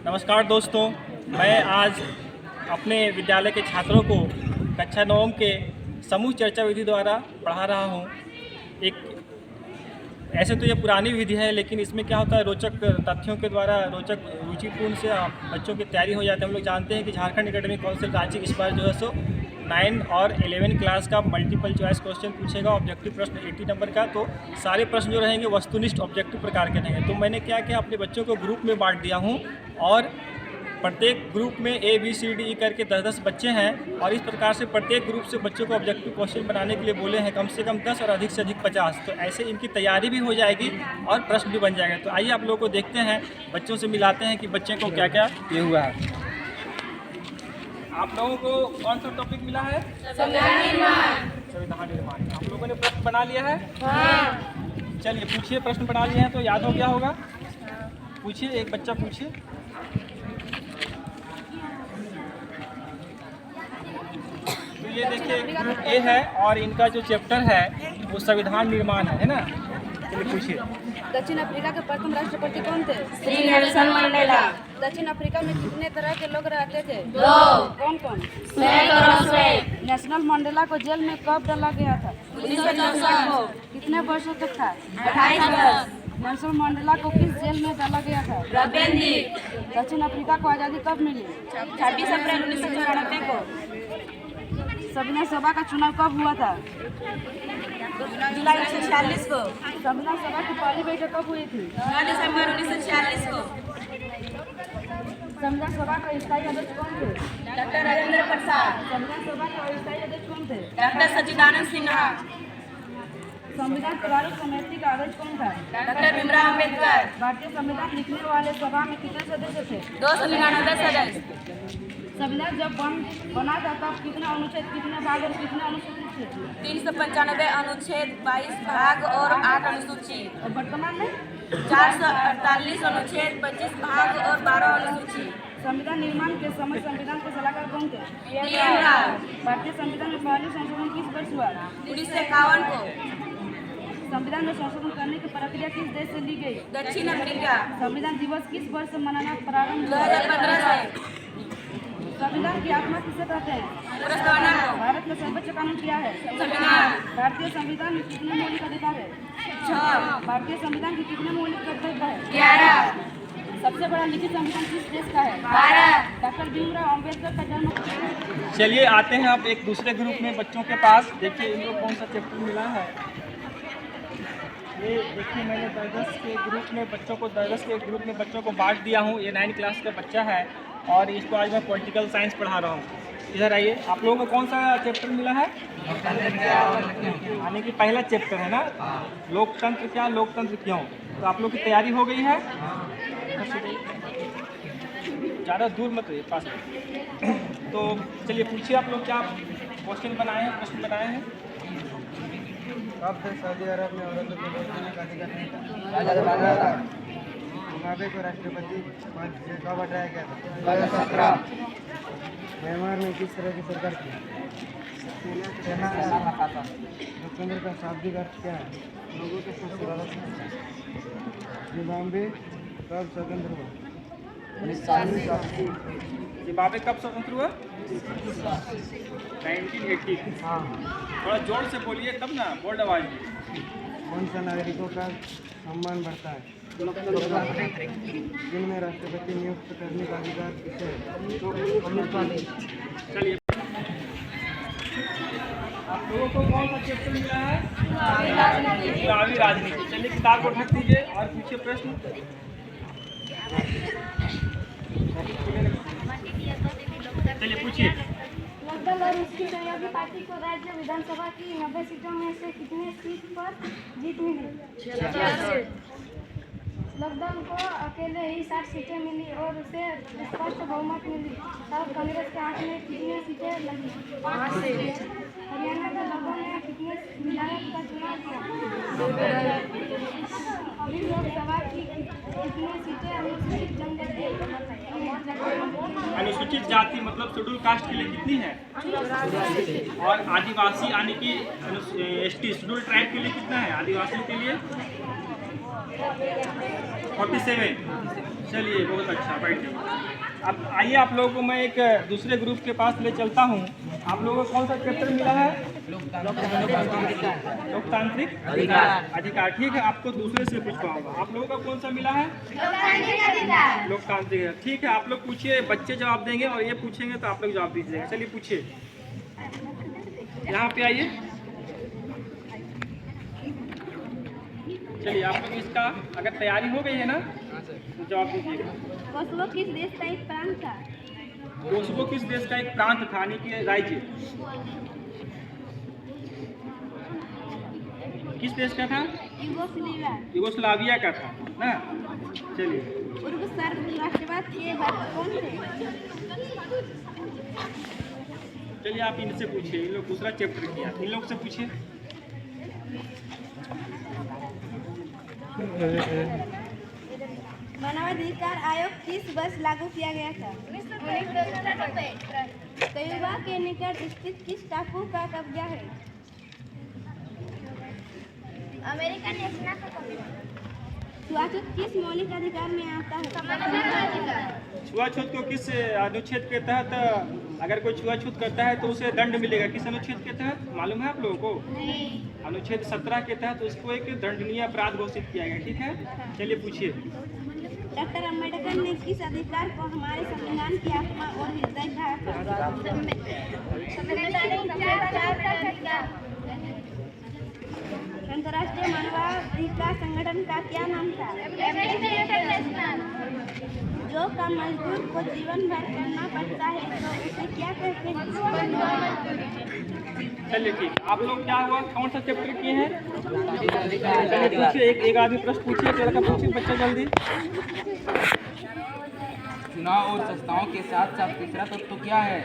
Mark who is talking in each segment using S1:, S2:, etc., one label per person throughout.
S1: नमस्कार दोस्तों, मैं आज अपने विद्यालय के छात्रों को कक्षा 9 के समूह चर्चा विधि द्वारा पढ़ा रहा हूँ। ऐसे तो ये पुरानी विधि है, लेकिन इसमें क्या होता है, रोचक तथ्यों के द्वारा रोचक रुचिपूर्ण से बच्चों की तैयारी हो जाती है। हम लोग जानते हैं कि झारखंड एकेडमिक काउंसिल रांची इस बार जो है सो 9 और 11 क्लास का मल्टीपल चॉइस क्वेश्चन पूछेगा, ऑब्जेक्टिव प्रश्न 80 नंबर का। तो सारे प्रश्न जो रहेंगे वस्तुनिष्ठ ऑब्जेक्टिव प्रकार के रहेंगे। तो मैंने क्या किया, अपने बच्चों को ग्रुप में बांट दिया हूँ और प्रत्येक ग्रुप में A, B, C, D, E करके 10-10 बच्चे हैं और इस प्रकार से प्रत्येक ग्रुप से बच्चों को ऑब्जेक्टिव क्वेश्चन बनाने के लिए बोले हैं, कम से कम 10 और अधिक से अधिक 50। तो ऐसे इनकी तैयारी भी हो जाएगी और प्रश्न भी बन जाएगा। तो आइए आप लोगों को देखते हैं, बच्चों से मिलाते हैं कि बच्चे को क्या क्या ये हुआ है। आप लोगों को कौन सा टॉपिक मिला है? संविधान निर्माण। आप लोगों ने प्रश्न बना लिया है? हाँ। चलिए पूछिए, प्रश्न बना लिए हैं तो याद हो गया होगा। पूछिए, एक बच्चा पूछिए। तो ये देखिए ग्रुप ए है और इनका जो चैप्टर है वो संविधान निर्माण है ना। चलिए पूछिए।
S2: दक्षिण अफ्रीका के प्रथम राष्ट्रपति कौन थे?
S3: Shri Nelson Mandela.
S2: दक्षिण अफ्रीका में कितने तरह के लोग रहते थे?
S3: 2।
S2: कौन कौन?
S3: स्वेत और श्वेत।
S2: नेशनल मंडेला को जेल में कब डाला गया था?
S3: 1964 को।
S2: कितने वर्षों तक था?
S3: 28 वर्ष।
S2: नेल्सन मंडेला को किस जेल में डाला गया था?
S3: रबेंदी।
S2: दक्षिण अफ्रीका को आज़ादी कब मिली?
S3: 26 अप्रैल 1994 को।
S2: संविधान सभा का चुनाव कब हुआ था?
S3: जुलाई 1946 को।
S2: संविधान सभा की पहली बैठक कब हुई थी?
S3: 9 दिसंबर 1946 को।
S2: संविधान सभा का स्थायी अध्यक्ष कौन थे?
S3: डॉक्टर राजेंद्र प्रसाद।
S2: संविधान सभा का स्थायी अध्यक्ष कौन थे?
S3: डॉक्टर सच्चिदानंद सिन्हा।
S2: संविधान प्रारूप समिति का अध्यक्ष कौन था?
S3: डॉक्टर भीमराव अम्बेडकर।
S2: भारतीय संविधान लिखने वाले सभा में कितने सदस्य थे?
S3: 299 सदस्य।
S2: संविधान जब बना था तब कितना अनुच्छेद, कितने भाग और कितने अनुसूची थे?
S3: 395 अनुच्छेद, 22 भाग और 8 अनुसूची।
S2: और वर्तमान में
S3: 448 अनुच्छेद, 25 भाग और 12 अनुसूची।
S2: संविधान निर्माण के समय संविधान के सलाहकार कौन थे?
S3: PM राव।
S2: भारतीय संविधान में पहली संशोधन किस वर्ष हुआ?
S3: 1951 को।
S2: संविधान में संशोधन करने की प्रक्रिया किस देश से ली गई?
S3: दक्षिण अफ्रीका।
S2: संविधान दिवस किस वर्ष से मनाना प्रारंभ हुआ?
S3: 2015 से।
S2: संविधान की आत्मा किसे कहते हैं?
S3: पुरस्कार को।
S2: भारत में सर्वोच्च कानून क्या है?
S3: संविधान।
S2: भारतीय संविधान में कितने मौलिक अधिकार है?
S3: 6।
S2: भारतीय संविधान के कितने मौलिक कर्तव्य है?
S3: 11।
S2: सबसे बड़ा लिखित संविधान किस देश का है?
S3: भारत।
S2: डॉक्टर भीमराव अम्बेडकर का जन्म।
S1: चलिए आते हैं अब एक दूसरे ग्रुप में बच्चों के पास। देखिए इनको कौन सा चैप्टर मिला है। ये देखिए मैंने 10 के ग्रुप में बच्चों को 10 के ग्रुप में बच्चों को बांट दिया हूँ। ये 9 क्लास का बच्चा है और इसको आज मैं पॉलिटिकल साइंस पढ़ा रहा हूँ। इधर आइए, आप लोगों को कौन सा चैप्टर मिला है? यानी कि पहला चैप्टर है ना, लोकतंत्र क्या, लोकतंत्र क्यों। तो आप लोग की तैयारी हो गई है? ज़्यादा दूर मत रहिए, पास में। तो चलिए पूछिए, आप लोग क्या क्वेश्चन बनाए हैं, प्रश्न बनाए हैं?
S4: कब तक सऊदी अरब में औरतों को वोट देने का अधिकार नहीं था? जिम्बाब्वे को राष्ट्रपति पद से कब हटाया गया था? 2017। म्यांमार में किस तरह की सरकार थी? लोकतंत्र का शाब्दिक अर्थ क्या है? लोगों के साथ सुरक्षा। जिम्बाब्वे कब स्वतंत्र हुआ? 1980।
S1: जिम्बाब्वे कब स्वतंत्र हुआ? 1980।
S4: हाँ।
S1: थोड़ा जोर से बोलिए तब ना, बोल्ड आवाज में।
S4: कौन सा नागरिकों का सम्मान बढ़ता है? जिनमें राष्ट्रपति नियुक्त करने का अधिकार किसे है?
S1: चलिए आप लोगों को कौन सा चैप्टर मिला है? चुनावी राजनीति। चलिए किताब को ढक दीजिए और पूछिए प्रश्न। चलिए पूछिए।
S5: लगदल और उसकी सहयोगी पार्टी को राज्य विधानसभा की 90 सीटों में से कितने सीट पर जीत मिली?
S3: 66।
S5: लगदल को अकेले ही 60 सीटें मिली और उसे स्पष्ट बहुमत मिली। तब कांग्रेस के हाथ में कितनी सीटें लगी?
S3: 5 सीट।
S5: हरियाणा के लोगों ने कितने विधायक का चुनाव किया? अभी लोकसभा की कितनी सीटें अनुसूचित जनजाति
S1: अनुसूचित जाति मतलब शेड्यूल कास्ट के लिए कितनी है? और आदिवासी यानी कि ST शेड्यूल ट्राइब के लिए कितना है? आदिवासियों के लिए 47। चलिए बहुत अच्छा, बैठ जाइए। अब आइए आप लोगों को मैं एक दूसरे ग्रुप के पास ले चलता हूँ। आप लोगों को कौन सा चैप्टर मिला है? लोकतांत्रिक अधिकार। ठीक है, आपको दूसरे से पूछ पाऊंगा। आप लोगों का कौन सा मिला है? लोकतांत्रिक। ठीक है, आप लोग पूछिए, बच्चे जवाब देंगे और ये पूछेंगे तो आप लोग जवाब दीजिएगा। चलिए पूछिए, यहाँ पे आइए। चलिए आप लोग इसका अगर तैयारी हो गई है ना तो जवाब दीजिएगा।
S5: कोसोवो किस देश का एक प्रांत था?
S1: कोसोवो किस देश का एक प्रांत था यानी कि राज्य? किस देश का था? यूगोस्लाविया का था ना। चलिए,
S5: पूर्व सर्ब राष्ट्रवाद के भक्त कौन थे?
S1: चलिए आप इनसे पूछिए, इन लोग दूसरा चैप्टर किया, इन लोग से पूछिए।
S5: मानवाधिकार आयोग किस वर्ष लागू किया गया था? क्यूबा के निकट स्थित किस टापू का कब्जा है? अमेरिका नेशनल छुआछूत किस मौलिक अधिकार में आता है?
S1: छुआछूत को किस अनुच्छेद के तहत अगर कोई छुआछूत करता है तो उसे दंड मिलेगा? किस अनुच्छेद के तहत मालूम है आप लोगों को? अनुच्छेद 17 के तहत उसको एक दंडनीय अपराध घोषित किया गया। ठीक है, चलिए पूछिए।
S5: डॉक्टर अम्बेडकर ने किस अधिकार को हमारे संविधान की आत्मा और हृदय कहा? अंतर्राष्ट्रीय मानवाधिकार संगठन का क्या नाम था? जो काम मजदूर को जीवन भर करना पड़ता है तो उसे क्या कहते हैं?
S1: चलिए ठीक, आप लोग क्या हुआ, कौन सा चैप्टर किए हैं? चलिए पूछिए, एक आदमी प्रश्न पूछिए, एक लड़का पूछिए, बच्चा जल्दी।
S6: चुनाव और संस्थाओं के साथ साथ तीसरा तत्व क्या है?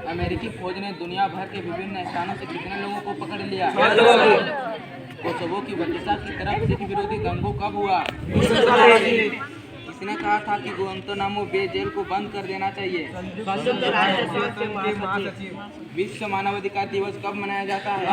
S6: अमेरिकी फौज ने दुनिया भर के विभिन्न स्थानों से कितने लोगों को पकड़ लिया? कोसोवो की बतिसा की तरफ सिख विरोधी दंगों कब हुआ? इसने कहा था कि गुआंतानामो बे जेल को बंद कर देना चाहिए। विश्व मानवाधिकार दिवस कब मनाया जाता है?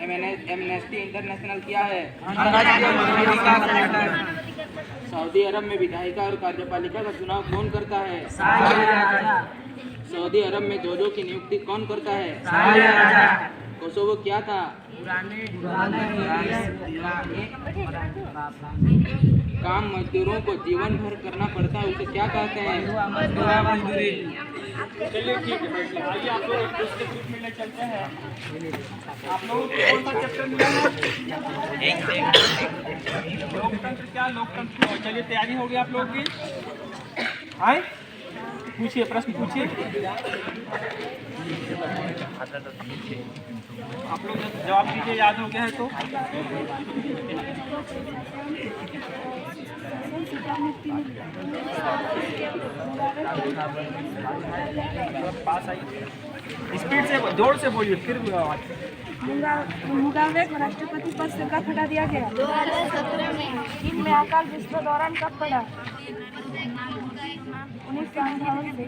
S6: एमनेस्टी इंटरनेशनल क्या है? सऊदी अरब में विधायिका और कार्यपालिका का चुनाव कौन करता है? सऊदी अरब में जजों की नियुक्ति कौन करता है? कोसोवो क्या था? काम मजदूरों को जीवन भर करना पड़ता है, उसे क्या कहते हैं?
S1: चलिए ठीक है, बैठिए। आइए आप लोग एक दूसरे ग्रुप में ले चलते हैं। आप लोगों को कौन सा चैप्टर मिला है? लोकतंत्र क्या? लोकतंत्र। चलिए तैयारी हो गई आप लोगों की? आए पूछिए, प्रश्न पूछिए। आप लोग जवाब दीजिए, याद हो गया है तो। पास आइए, स्पीड से, जोर से बोलिए, फिर
S2: मुगाबे को राष्ट्रपति पद से कब हटा दिया गया?
S5: 2017 में।
S2: चीन में अकाल विश्व दौरान कब पड़ा? 1958 से।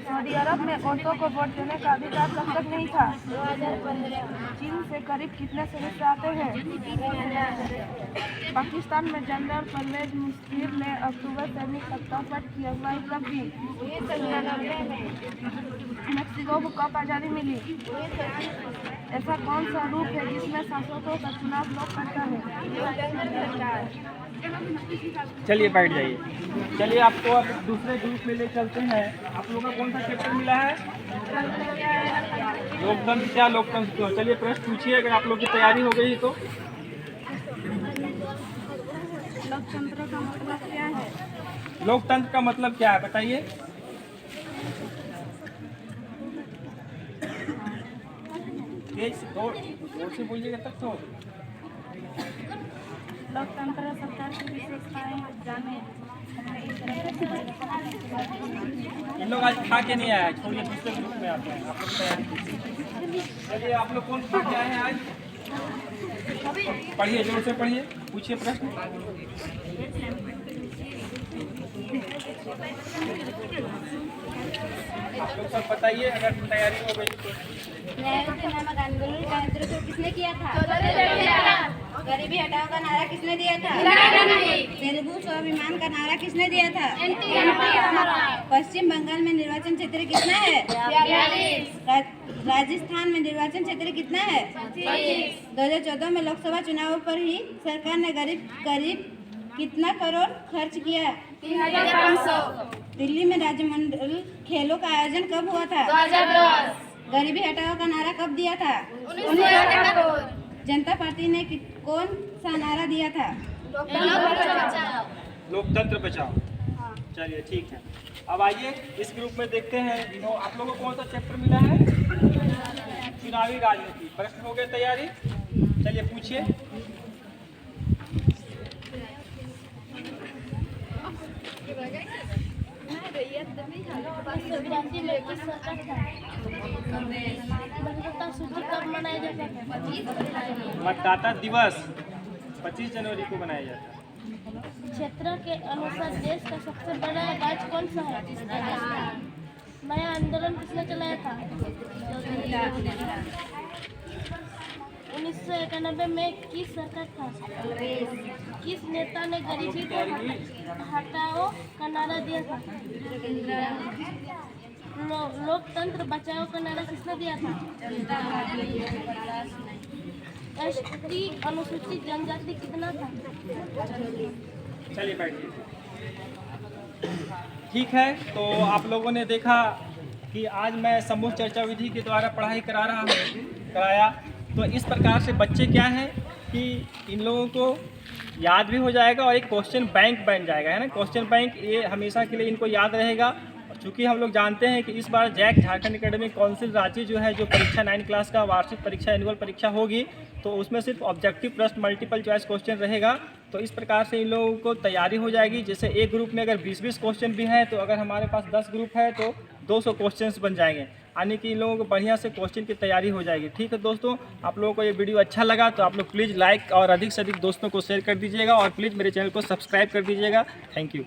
S2: सऊदी अरब में औरतों को वोट देने का अधिकार कब तक नहीं था?
S5: 2015।
S2: चीन से करीब कितने सदस्य आते हैं? पाकिस्तान में जनरल परवेज मुशर्रफ ने अक्टूबर सैनिक सत्यापन की अगुवाई कब की?
S5: 1999 में।
S2: मेक्सिको को कब आज़ादी मिली?
S5: 1930।
S2: ऐसा कौन सा रूप है जिसमें सांसदों का चुनाव लोग करता है?
S1: चलिए बैठ जाइए। चलिए आपको अब दूसरे ग्रुप में ले चलते हैं। आप लोगों का कौन सा चैप्टर मिला है? लोकतंत्र क्या? लोकतंत्र क्यों? चलिए प्रश्न पूछिए, अगर आप लोग की तैयारी हो गई तो।
S2: लोकतंत्र का मतलब क्या है?
S1: लोकतंत्र का मतलब क्या है बताइए? जोर से बोलिएगा तब तो।
S2: लोकतंत्र सरकार की विशेषताएं जाने।
S1: इन लोग आज खा के नहीं आया, छोड़िए दूसरे ग्रुप में आते हैं। आप लोग तैयारी कीजिए। चलिए आप लोग कौन खा के आए हैं आज? पढ़िए, जोर से पढ़िए, पूछिए प्रश्न। आप लोग सब बताइए अगर तैयारी हो गई तो।
S5: न्यायमूर्ति नामक आंदोलन का नेतृत्व किसने किया था? गरीबी हटाओ का नारा किसने दिया था? तेलुगु स्वाभिमान का नारा किसने दिया था? पश्चिम बंगाल में निर्वाचन क्षेत्र कितना है? राजस्थान में निर्वाचन क्षेत्र कितना है? 2014 में लोकसभा चुनाव पर ही सरकार ने करीब कितना करोड़ खर्च किया?
S2: 3,500।
S5: दिल्ली में राज्यमंडल खेलों का आयोजन कब हुआ था?
S2: 2010।
S5: गरीबी हटाओ का नारा कब दिया था?
S2: 1971।
S5: जनता पार्टी ने कौन सा नारा दिया था?
S1: लोकतंत्र बचाओ। चलिए ठीक है। अब आइए इस ग्रुप में देखते हैं आप लोगों को कौन सा चैप्टर मिला है? चुनावी राजनीति। प्रश्न हो गए तैयारी? चलिए पूछिए।
S2: मतदाता सूची कब मनाया जाता है?
S1: मतदाता दिवस 25 जनवरी को मनाया जाता है।
S2: क्षेत्र के अनुसार देश का सबसे बड़ा राज्य कौन सा है? नया आंदोलन किसने चलाया था? 1991 में किस सरकार था? किस नेता ने गरीबी को हटाओ का नारा दिया था? लोकतंत्र बचाओ का नारा किसने दिया था? एसटी अनुसूचित जनजाति कितना था?
S1: चलिए बैठिए। ठीक है, तो आप लोगों ने देखा कि आज मैं समूह चर्चा विधि के द्वारा पढ़ाई कराया। तो इस प्रकार से बच्चे क्या हैं कि इन लोगों को याद भी हो जाएगा और एक क्वेश्चन बैंक बन जाएगा, है ना। क्वेश्चन बैंक ये हमेशा के लिए इनको याद रहेगा। चूँकि हम लोग जानते हैं कि इस बार JAC Jharkhand academic council Ranchi जो है जो परीक्षा 9 क्लास का वार्षिक परीक्षा एनुअल परीक्षा होगी, तो उसमें सिर्फ ऑब्जेक्टिव प्रश्न मल्टीपल चॉइस क्वेश्चन रहेगा। तो इस प्रकार से इन लोगों को तैयारी हो जाएगी। जैसे एक ग्रुप में अगर 20-20 क्वेश्चन भी हैं, तो अगर हमारे पास 10 ग्रुप है तो 200 क्वेश्चंस बन जाएंगे, यानी कि इन लोगों को बढ़िया से क्वेश्चन की तैयारी हो जाएगी। ठीक है दोस्तों, आप लोगों को ये वीडियो अच्छा लगा तो आप लोग प्लीज़ लाइक और अधिक से अधिक दोस्तों को शेयर कर दीजिएगा और प्लीज़ मेरे चैनल को सब्सक्राइब कर दीजिएगा। Thank you.